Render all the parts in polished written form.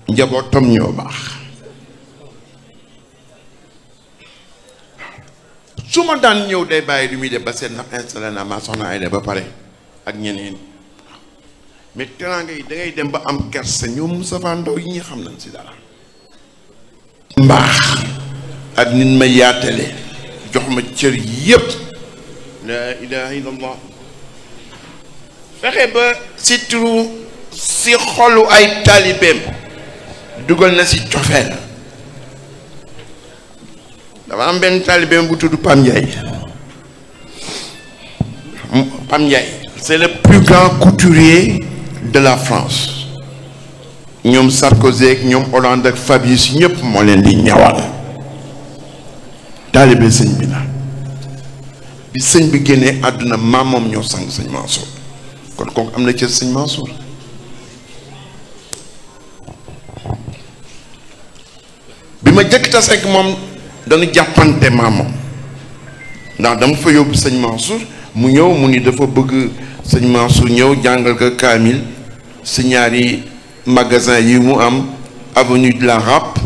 njabootam ñoo baax su ma daan ñëw day bàyyi lu muy def ba seet ndax installé naa maa soxna ay de ba pare ak ñeneen mais teraanga yi da ngay dem ba am kersa ñoom Moustapha Ndaw yi ñi xam nañ si dara mbaax ak nit ma yaatale jox ma cër yépp la ilaha illallah fexe ba surtout si xolu ay taalibeem dugal na si cofeel dafa am benn taalibeem bu tudd Pam Ndiaye Pam Ndiaye c'est le plus grand couturier de la France ñoom Sarkozy ak ñoom Hollande ak Fabius ñëpp moo leen di ñawal taalibe sëñ bi la bi sëñ bi génnee àdduna maam moom ñoo sang sëñ Mansour kon kooku am na cër sëñ Mansour bi ma jëkk tas ak moom dañu jàppante maam moom ndax dama fa yóbbu sëñ Mansour mu ñëw mu ni dafa bëgg sëñ Mansour ñëw jàngal ko kaamil si ñaari magasin yi mu am avenue de la Rap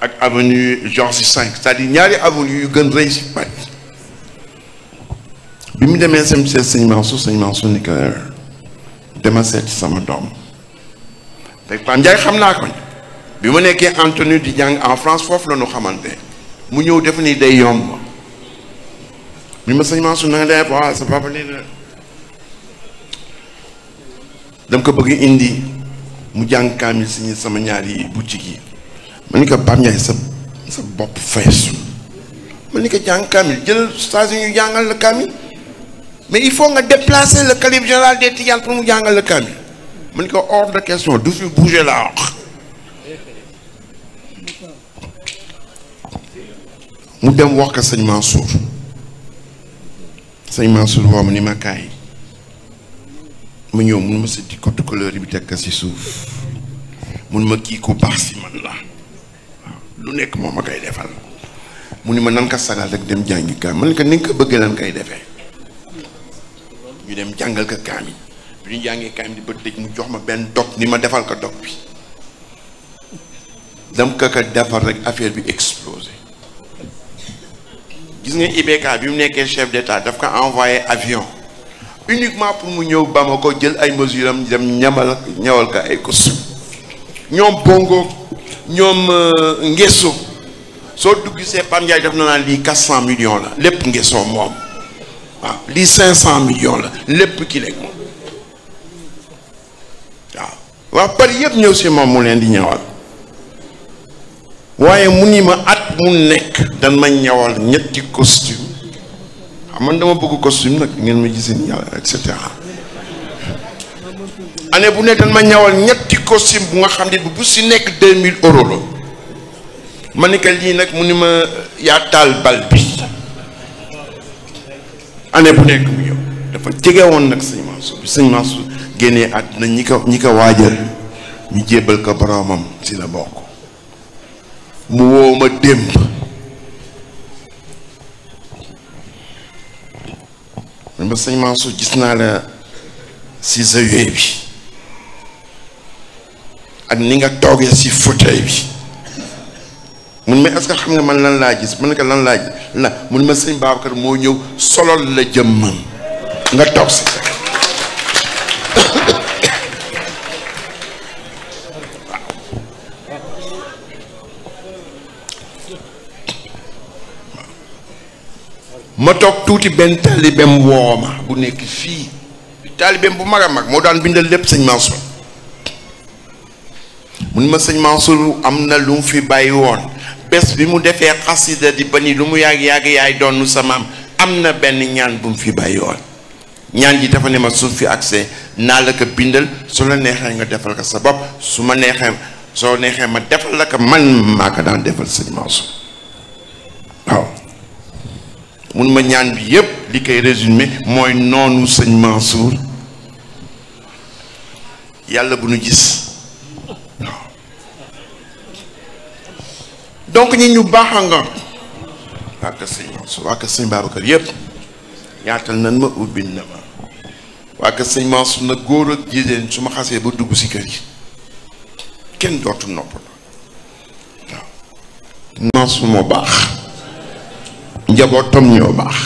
ak avenue Georges V c'est-à-dire ñaari avenue yu gën rëy si Paris bi mu demee sem seet sëñ Mansour ni ko dama seet sama doom fekk Pam Ndiaye xam naa ko bi ma nekkee en tenue di jàng en France foofu la ñu xamante mu ñëw def ni day yomb bi ma sëñ Mansour na nga def waaw sa papa lii la dama ko bëgg indi mu jàng kaamil si sama ñaari boutique yi ma ni ko Pam Ndiaye sa bopp feesu ma ni ko jàng kaamil jël stage yi ñu jàngal la kaamil mais il faut nga déplacer le calife général des Tidianes pour mu jàngal la kaamil ma ni ko hors de question du fi bouger la wax mu dem wax ko sëñ Mansour woo ma ni ma kaay mu ñëw mun ma sa di côté couleur bi teg ko si suuf mun ma kii ku baax si man la waaw lu nekk moom ma koy defal mu ni ma nan ka sagal rek dem jàngi kaam man ni ko ni nga ko bëggee lan koy defee ñu dem jàngal ko kaam yi bi ñu jàngee kaam di ba tëj mu jox ma benn dog ni ma defal ko dog bi dam ko defal rek affaire bi explosé gis nga IBK bi mu nekkee chef d'état daf ko envoyé avion uniquement pour mu ñëw Bamako jël ay mesures am dem ñawal ko ay costume ñoom bongo ñoom ngeso soo dugg see Pam Ndiaye def na naan lii 400 millions la lépp ngeso moom waaw lii 500 millions la lépp ki lekk moom waaw Paris yëpp ñëw si moom mu leen di ñawal waaye mu ni ma at mu nekk dan ma ñawal ñetti costume man dama bëgg costume nag ngeen ma gisee ni yàlla et cetera année bu nekk dan ma ñawal ñetti costume bu nga xam ne bu si nekk 2000 euros la ma ni ko lii nag mu ni ma yaa taal bal bi année bu nekk mu ñëw dafa jege woon nag sëñ Mansour bi sëñ Mansour génnee àdduna ñi ko waajal ñu jébbal ko boromam si la bokk mu woo ma démb man ba sëñ Mansour gis naa la si sa yooy bi ak ni nga toogee si fauteuil bi mun ma est-ce que xam nga man lan laa gis man ne ko lan laa gis la mun ma sëñ Babacar moo ñëw solol la jëmmam nga toog si ma toog tuuti benn taalibeem wooma bu nekk fii taalibeem bu mag a mag moo daan bindal lépp sëñ Mansour mun ma sëñ Mansour am na lu mu fi bàyyi woon bés bi mu defee xasida di ba ni lu mu yàgg yaay doonu sa maam am na benn ñaan bu mu fi bàyyi woon ñaan ji dafa ne ma su fi accès naa la ko bindal su la neexee nga defal ko sa bopp su ma neexee soo neexee ma defal la ko man maa ko daan defal sëñ Mansour waaw mun ma ñaan bi yépp li koy résumé mooy noonu sëñ Mansour yàlla bu nu gis waaw donc ñi ñu baax a nga waa kër sëñ Mansour waa kër sëñ Babacar yépp yaatal nan ma ubbil na ma waa kër sëñ Mansour nag góor ak jigéen su ma xasee ba dugg si kër yi kenn dootu noppal waaw Mansour moo baax njabootam ñoo baax